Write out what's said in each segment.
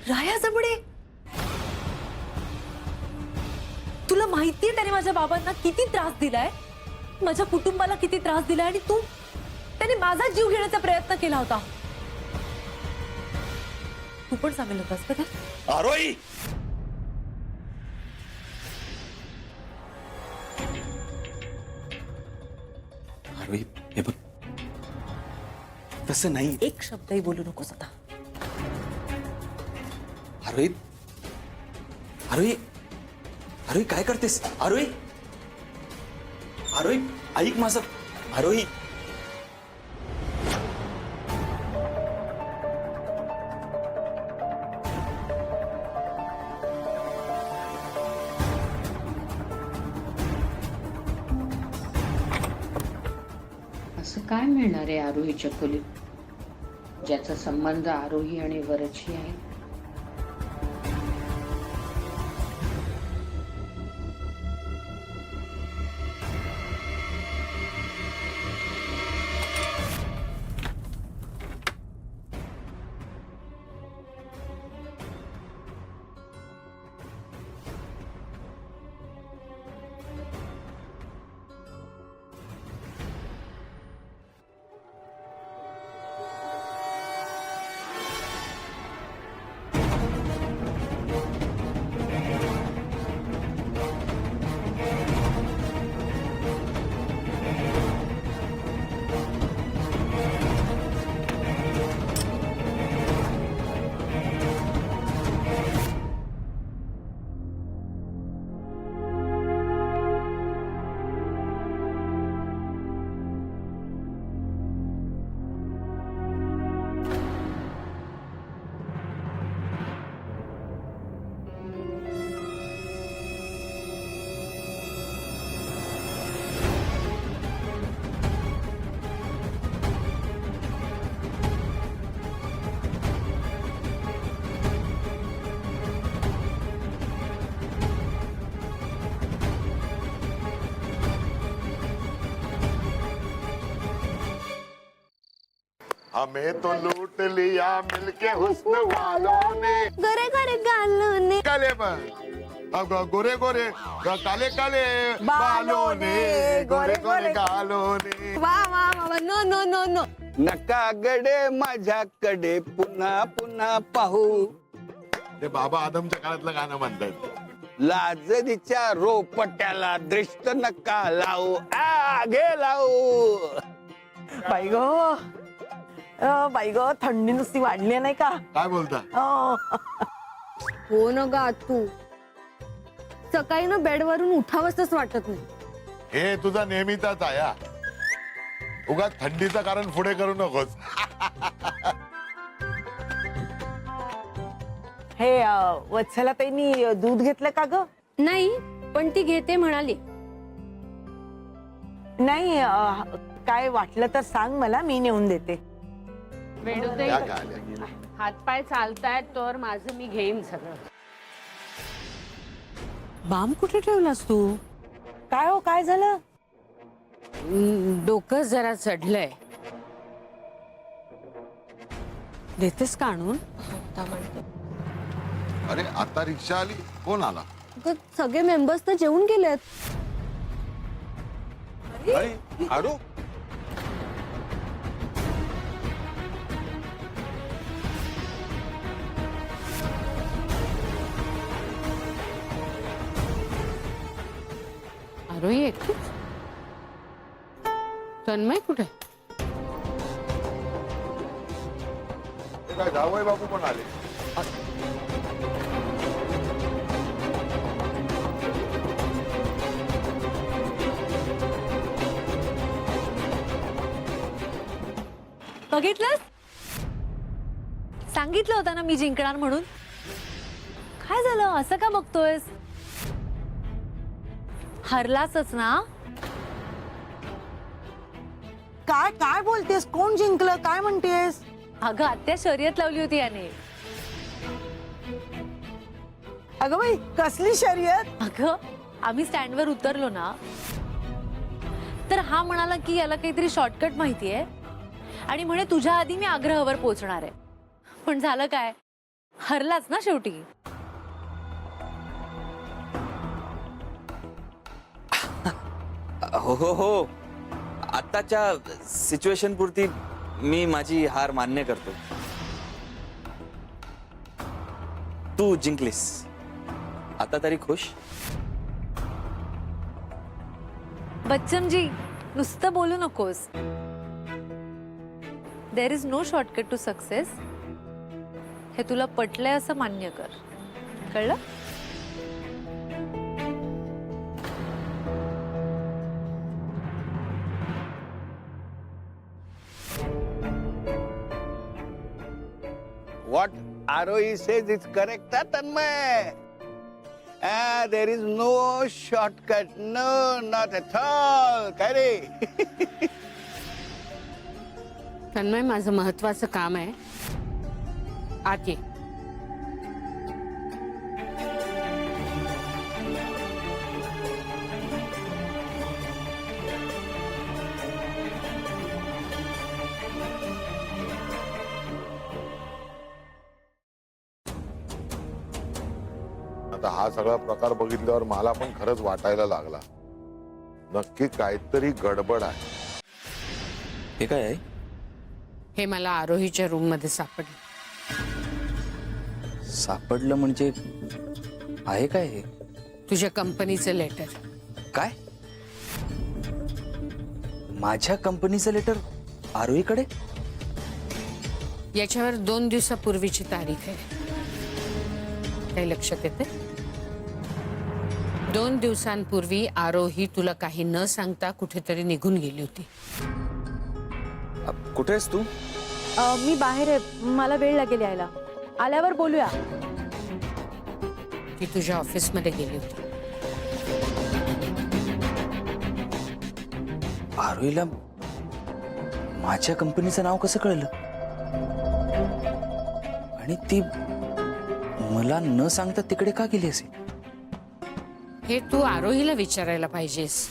राया जबडे, तुला माहितीये त्याने माझ्या बाबांना किती त्रास दिलाय, माझ्या कुटुंबाला किती त्रास दिलाय, आणि तू त्याने माझा जीव घेण्याचा प्रयत्न केला होता. तू पण सामील होतास का त्यात? आरोही, आरोही हे बघ, तसं नाही. एक शब्दही बोलू नकोस आता. आरोही, आरोही, आरोही काय करतेस? आरोही, आरोही ऐक माझं. आरोही, असं काय मिळणार आहे आरोहीच्या खोलीत, ज्याचा संबंध आरोही आणि वरची आहे? हमें तो लूट लिया मिलके हुस्न वालों ने, गोरे गोरे गालों ने, काले अब गोरे गोरे काले काले बालों ने, गोरे गोरे गालों ने. वाह वाह वाह, नो नो नो नो. नकागडे माझ्याकडे पुन्हा पुन्हा पाहू, ते बाबा आदमच्या काळातलं गाणं म्हणतात. लाजरीच्या रोपट्याला दृष्ट नका लावू, आगे लावू. बाई ग, बाई ग, थंडी नुसती वाढली नाही का? काय बोलता? हो ना गा, तू सकाळी ना बेडवरून उठावंसच वाटत नाही. हे तुझा नेहमीचाच आहे. उगाच थंडीचं कारण पुढे करू नकोस. हे वत्सला ताईनी दूध घेतलं का ग? नाही, पण ती घेते म्हणाली. नाही, काय वाटलं तर सांग मला, मी नेऊन देते. वेणुताई, या काय आल्या? हातपाय चालतायत तर माझं मी घेईन सगळं. बाम कुठे ठेवलास तू? काय हो, काय झालं? डोकं जरा चढलंय. देतेस का आणून? अरे आता रिक्षा आली, कोण आला? अगं, सगळे मेंबर्स तर जेवून गेलेत. अरे आरू, आरोही एकटीच? तन्मय कुठे? ते काय जावई बापू पण आले. बघितलंस? सांगितलं होतं ना मी जिंकणार म्हणून. काय झालं, असं का बघतोयस? हरलासच ना? काय काय बोलतेस? कोण जिंकलं? काय म्हणतेस? अगं, आत्या शर्यत लावली होती याने. अगं बाई, कसली शर्यत? अगं, आम्ही स्टँडवर उतरलो ना, तर हा म्हणाला की याला काहीतरी शॉर्टकट माहितीये आणि म्हणे तुझ्या आधी मी आग्रहावर पोहोचणार आहे. पण झालं काय, हरलाच ना शेवटी. हो हो हो, आताच्या सिच्युएशन पुरती मी माझी हार मान्य करतो. तू जिंकलीस, आता तरी खुश. बच्चनजी, नुसतं बोलू नकोस. There is no shortcut to success. हे तुला पटलंय असं मान्य कर. कळलं? What Arohi says is correct, Tanmay. There is no shortcut. No, not at all. काय रे? तन्मय, माझं महत्वाचं काम आहे. आत ये. आता हा सगळा प्रकार बघितल्यावर मला पण खरंच वाटायला लागला, नक्की काहीतरी गडबड आहे. हे काय आहे? हे मला आरोहीच्या रूम मध्ये सापडलं. सापडलं म्हणजे आहे काय हे? तुझ्या कंपनीचं लेटर. काय? माझ्या कंपनीचं लेटर आरोहीकडे? याच्यावर 2 दिवसापूर्वीची तारीख आहे. काही लक्षात येते? 2 दिवसांपूर्वी आरोही तुला काही न सांगता कुठेतरी निघून गेली होती. कुठे आहेस तू? मी बाहेर आहे, मला वेळ लागेल यायला. आल्यावर बोलूया. ती तुझ्या ऑफिसमध्ये गेली होती. आरोहीला माझ्या कंपनीचं नाव कसं कळलं? आणि ती मला न सांगता तिकडे का गेली असेल? हे तू आरोहीला विचारायला पाहिजेस.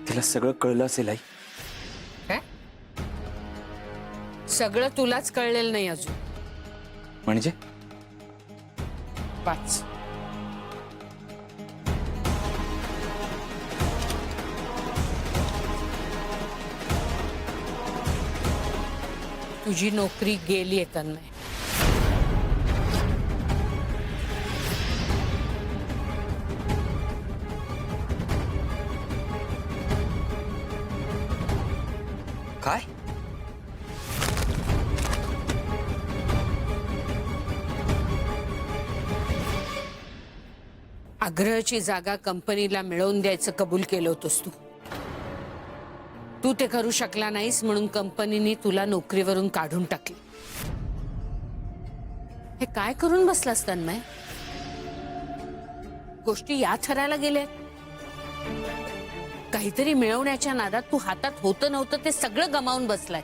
तिला सगळं कळलं असेल आई. काय? सगळं तुलाच कळलेलं नाही अजून. म्हणजे? वाच. तुझी नोकरी गेली आहे तन्मय. काय? आग्रहाची जागा कंपनीला मिळवून द्यायचं कबूल केलं होतंस तू. तू ते करू शकला नाहीस म्हणून कंपनीने तुला नोकरीवरून काढून टाकली. हे काय करून बसलास तन्मय? गोष्टी या थराला गेल्या. काहीतरी मिळवण्याच्या नादात तू हातात होतं नव्हतं ते सगळं गमावून बसलाय.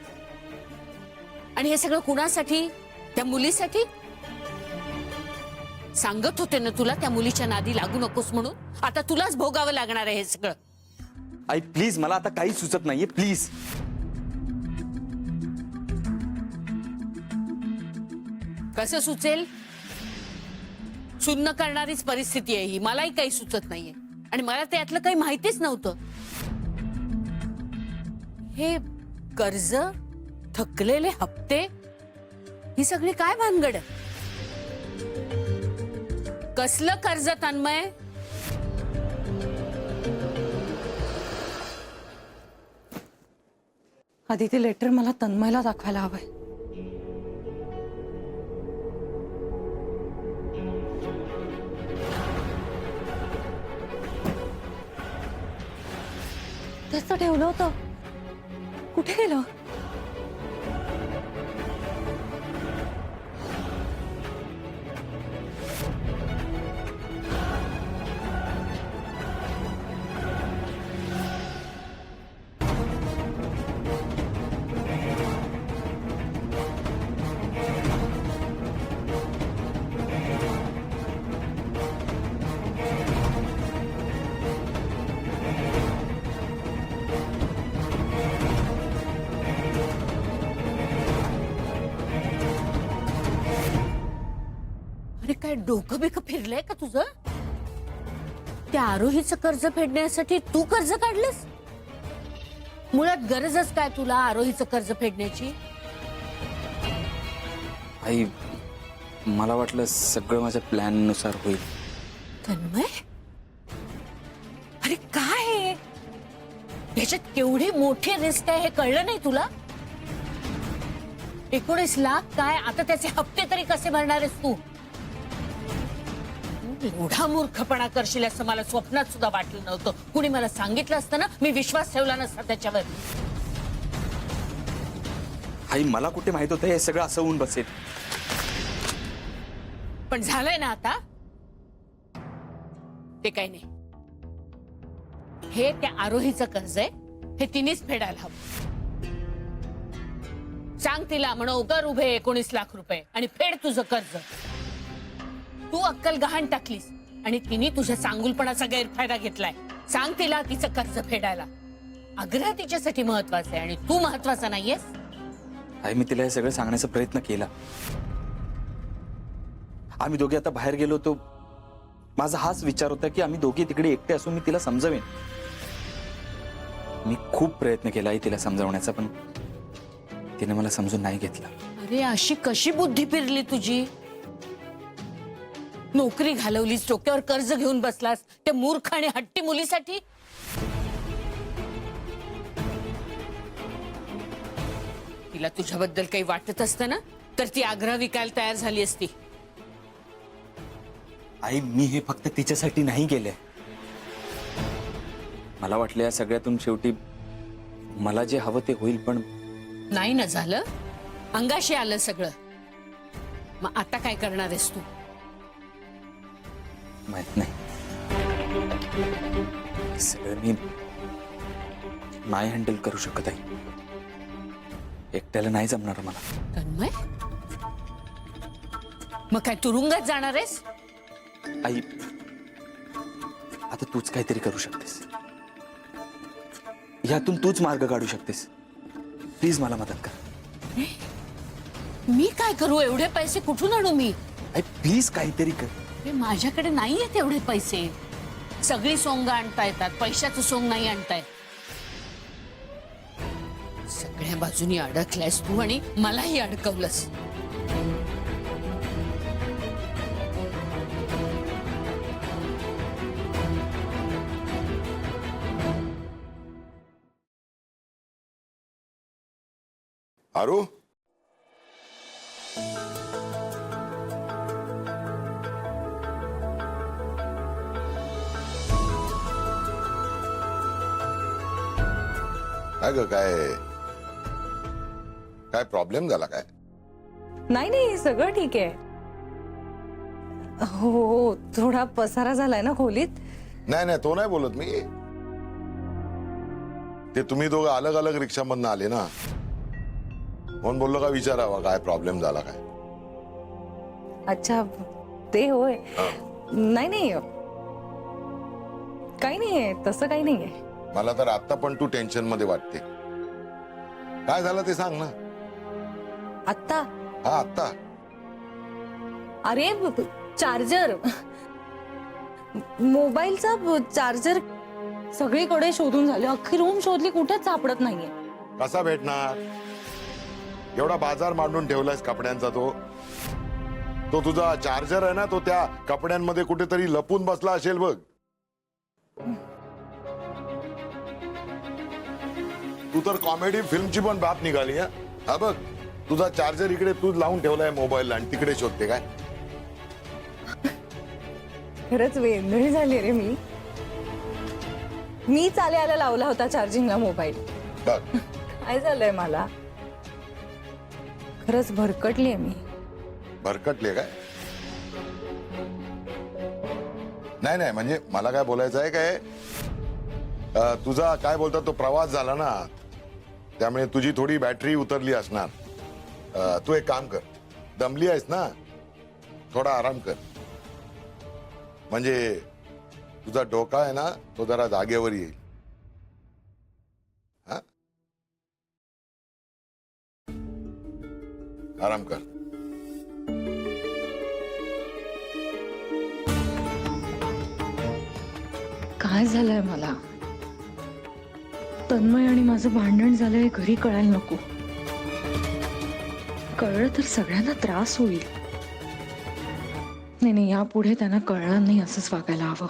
आणि हे सगळं कुणासाठी? त्या मुलीसाठी? सांगत होते ना तुला त्या मुलीच्या नादी लागू नकोस म्हणून. आता तुलाच भोगावं लागणार आहे हे सगळं. आई प्लीज, मला आता काही सुचत नाहीये, प्लीज. कसं सुचेल? शून्य करणारीच परिस्थिती आहे ही. मलाही काही सुचत नाहीये आणि मला त्यातलं काही माहितीच नव्हतं. हे कर्ज, थकलेले हप्ते, ही सगळी काय भानगड आहे? कसलं कर्ज तन्मय? आधी ते लेटर मला तन्मयला दाखवायला हवंय. त्याचं ठेवलं होतं, कुठे गेलं? काय डोकं बिकं फिरलंय का तुझं? त्या आरोहीचं कर्ज फेडण्यासाठी तू कर्ज काढलंस? मुळात गरजच काय तुला आरोहीचं कर्ज फेडण्याची? आई, मला वाटलं सगळं माझ्या प्लॅन नुसार होईल. तन्मय, अरे काय आहे? ह्याच्यात केवढी मोठी रिस्क आहे हे कळलं नाही तुला? 19 लाख काय, आता त्याचे हप्ते तरी कसे भरणार आहेस तू? एवढा मूर्खपणा करशील असं मला स्वप्नात सुद्धा वाटलं नव्हतं. कुणी मला सांगितलं असतं ना, मी विश्वास ठेवला नसता त्याच्यावर. आई, मला कुठे माहित होतं हे सगळं असं होऊन बसेल. पण झालंय ना आता? ते काही नाही. हे त्या आरोहीचं कर्ज आहे, हे तिनेच फेडायला हवं. सांग तिला, म्हणो कर उभे 19 लाख रुपये आणि फेड तुझं कर्ज. तू अक्कल गहाण टाकलीस आणि तिने तुझ्या चांगुलपणाचा गैरफायदा घेतलाय. सांग तिला तिचं कर्ज फेडायला. आग्रह तिच्यासाठी महत्वाचा आहे आणि तू महत्वाचा नाहीयेस. आई, मी तिला हे सगळं सांगण्याचा प्रयत्न केला. आम्ही दोघे आता बाहेर गेलो होतो. माझा हाच विचार होता की आम्ही दोघे तिकडे एकटे असून मी तिला समजावेन. मी खूप प्रयत्न केला आई तिला समजावण्याचा, पण तिने मला समजून नाही घेतलं. अरे अशी कशी बुद्धी फिरली तुझी? नोकरी घालवलीस, डोक्यावर कर्ज घेऊन बसलास त्या मूर्ख आणि हट्टी मुलीसाठी. तिला तुझ्याबद्दल काही वाटत असतं ना, तर ती आग्रह विकायला तयार झाली असती. आई, मी हे फक्त तिच्यासाठी नाही केलंय. मला वाटलं या सगळ्यातून शेवटी मला जे हवं ते होईल, पण नाही ना झालं. अंगाशी आलं सगळं. मग आता काय करणार आहेस तू? माहित नाही. सगळं मी नाही हँडल करू शकत आहे. एकट्याला नाही जमणार मला. तन्मय, मग काय तुरुंगात जाणार आहेस? आई, आता तूच काहीतरी करू शकतेस. यातून तूच मार्ग काढू शकतेस. प्लीज मला मदत कर. मी काय करू? एवढे पैसे कुठून आणू मी? आई, प्लीज काहीतरी कर. अरे माझ्याकडे नाहीये तेवढे पैसे. सगळी सोंग आणता येतात, पैशाचं सोंग नाही आणताय. सगळ्या बाजूनी अडकलायस तू आणि मलाही अडकवलंस. आरू, काय ग, काय प्रॉब्लेम झाला काय? नाही, सगळं ठीक आहे. हो, थोडा पसारा झालाय ना खोलीत. नाही, तो नाही बोलत मी. ते तुम्ही दोघं अलग अलग रिक्षामधनं आले ना, म्हणून बोललो का विचारावा काय प्रॉब्लेम झाला काय. अच्छा, ते होय. नाही, काही नाहीये, तसं काही नाहीये. मला तर आता पण तू टेन्शन मध्ये वाटते. काय झालं ते सांग ना. आत्ता? हा, आत्ता. अरे चार्जर, मोबाईलचा चार्जर सगळीकडे शोधून झाले. अख्खी रूम शोधली, कुठेच सापडत नाहीये. कसा भेटणार? एवढा बाजार मांडून ठेवलायस कपड्यांचा. तो तुझा चार्जर आहे ना, तो त्या कपड्यांमध्ये कुठेतरी लपून बसला असेल बघ. तू तर कॉमेडी फिल्मची पण बाप निघाली. हा बघ, तुझा चार्जर इकडे तू लावून ठेवलाय मोबाईलला आणि तिकडे शोधते काय. खरंच वेंधळी झाली रे मी आल्याला लावला होता चार्जिंगला मोबाईल. बघ, काय झालंय मला? खरंच भरकटलीये मी. भरकटले काय? नाही, म्हणजे मला काय बोलायचं आहे काय, तुझा काय बोलतात तो प्रवास झाला ना, त्यामुळे तुझी थोडी बॅटरी उतरली असणार. तू एक काम कर, दमली आहेस ना, थोडा आराम कर. म्हणजे तुझा डोका आहे ना, तो जरा जागेवर येईल. हा, आराम कर. झालंय मला. तन्मय आणि माझं भांडण झालंय घरी कळायला नको. कळलं तर सगळ्यांना त्रास होईल. नाही, यापुढे त्यांना कळणार नाही असंच वागायला हवं.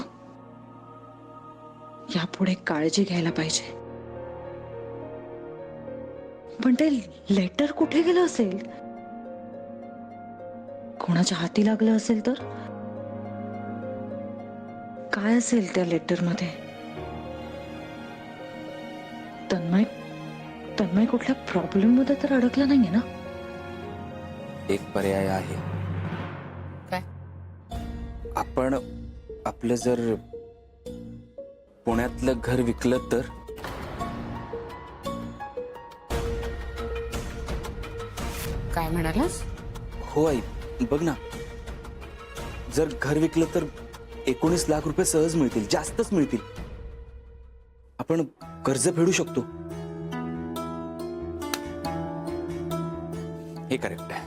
यापुढे काळजी घ्यायला पाहिजे. पण ते लेटर कुठे गेलं असेल? कोणाच्या हाती लागलं असेल तर? काय असेल त्या लेटर मध्ये? तन्मय कुठल्या प्रॉब्लेम मध्ये तर अडकला नाहीये ना? एक पर्याय आहे. काय? आपण आपलं जर पुण्यातलं घर विकलं तर? काय म्हणालास? हो आई, बघ ना, जर घर विकलं तर 19 लाख रुपये सहज मिळतील, जास्तच मिळतील. आपण कर्ज फेडू शकतो. हे करेक्ट आहे.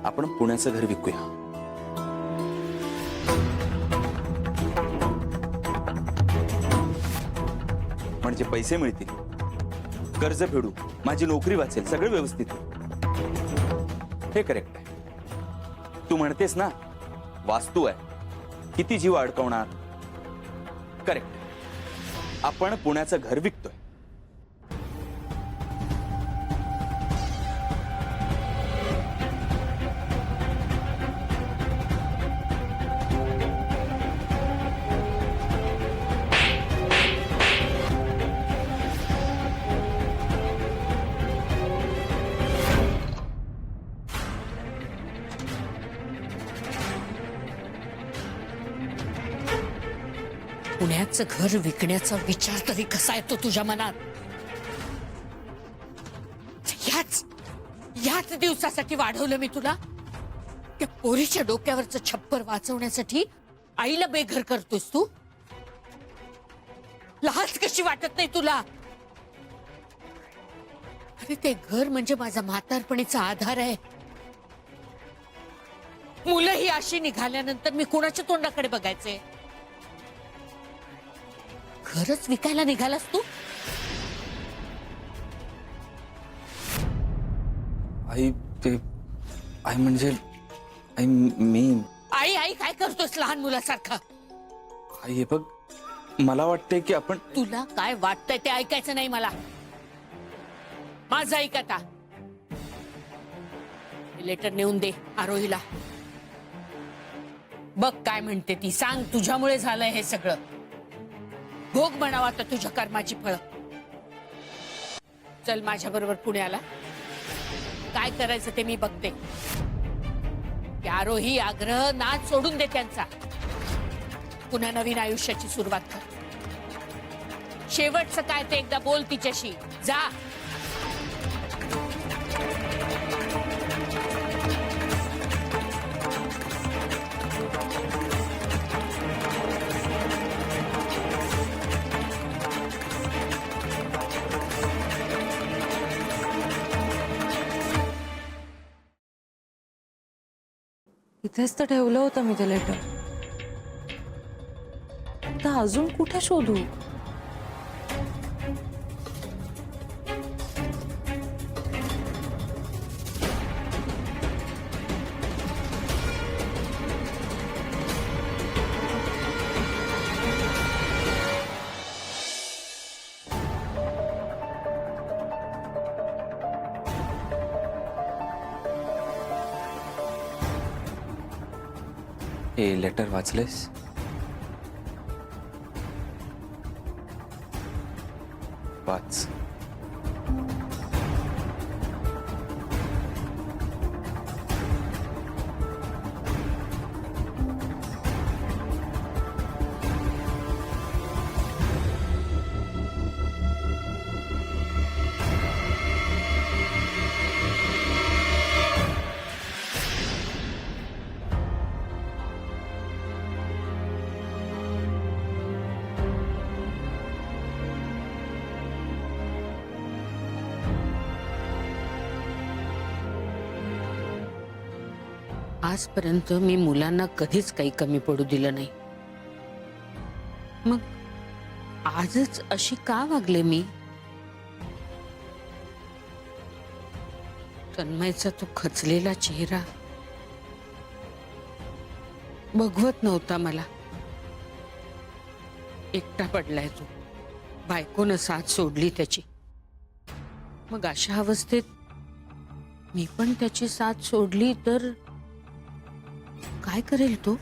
आपण पुण्याचं घर विकूया. म्हणजे पैसे मिळतील, कर्ज फेडू, माझी नोकरी वाचेल, सगळं व्यवस्थित होईल. हे करेक्ट आहे. तू म्हणतेस ना, वास्तू आहे, किती जीव अडकवणार. करेक्ट. आपण पुण्याचं घर विकतोय. पुण्याचं घर विकण्याचा विचार तरी कसा येतो तुझ्या मनात? याच दिवसासाठी वाढवलं मी तुला. त्या पोरीच्या डोक्यावरचं छप्पर वाचवण्यासाठी आईला बेघर करतोस तू. लाज कशी वाटत नाही तुला? अरे ते घर म्हणजे माझा म्हातारपणीचा आधार आहे. मुलं ही अशी निघाल्यानंतर मी कोणाच्या तोंडाकडे बघायचे? घरच विकायला निघालास तू? आई म्हणजे मी आई आई काय करतोस लहान मुलासारखा? आई हे बघ, मला वाटतंय की आपण तुला काय वाटतंय ते ऐकायचं नाही मला. माझं ऐक आता. लेटर नेऊन दे आरोहीला. बघ काय म्हणते ती. सांग तुझ्यामुळे झालंय हे सगळं. भोग म्हणावा तर तुझ्या कर्माची फळं. चल माझ्या बरोबर पुण्याला. काय करायचं ते मी बघते. आरोही आग्रह नाच सोडून दे त्यांचा. पुन्हा नवीन आयुष्याची सुरुवात कर. शेवटचं काय ते एकदा बोल तिच्याशी. जा. इथेच तर ठेवलं होतं मी ते लेटर. आता अजून कुठे शोधू? हे लेटर वाचलेस? वाच. आजपर्यंत मी मुलांना कधीच काही कमी पडू दिलं नाही. मग आजच अशी का वागले मी? तन्मयचा तो खचलेला चेहरा बघवत नव्हता मला. एकटा पडलाय तो, बायकोनं साथ सोडली त्याची. मग अशा अवस्थेत मी पण त्याची साथ सोडली तर काय करेल तो?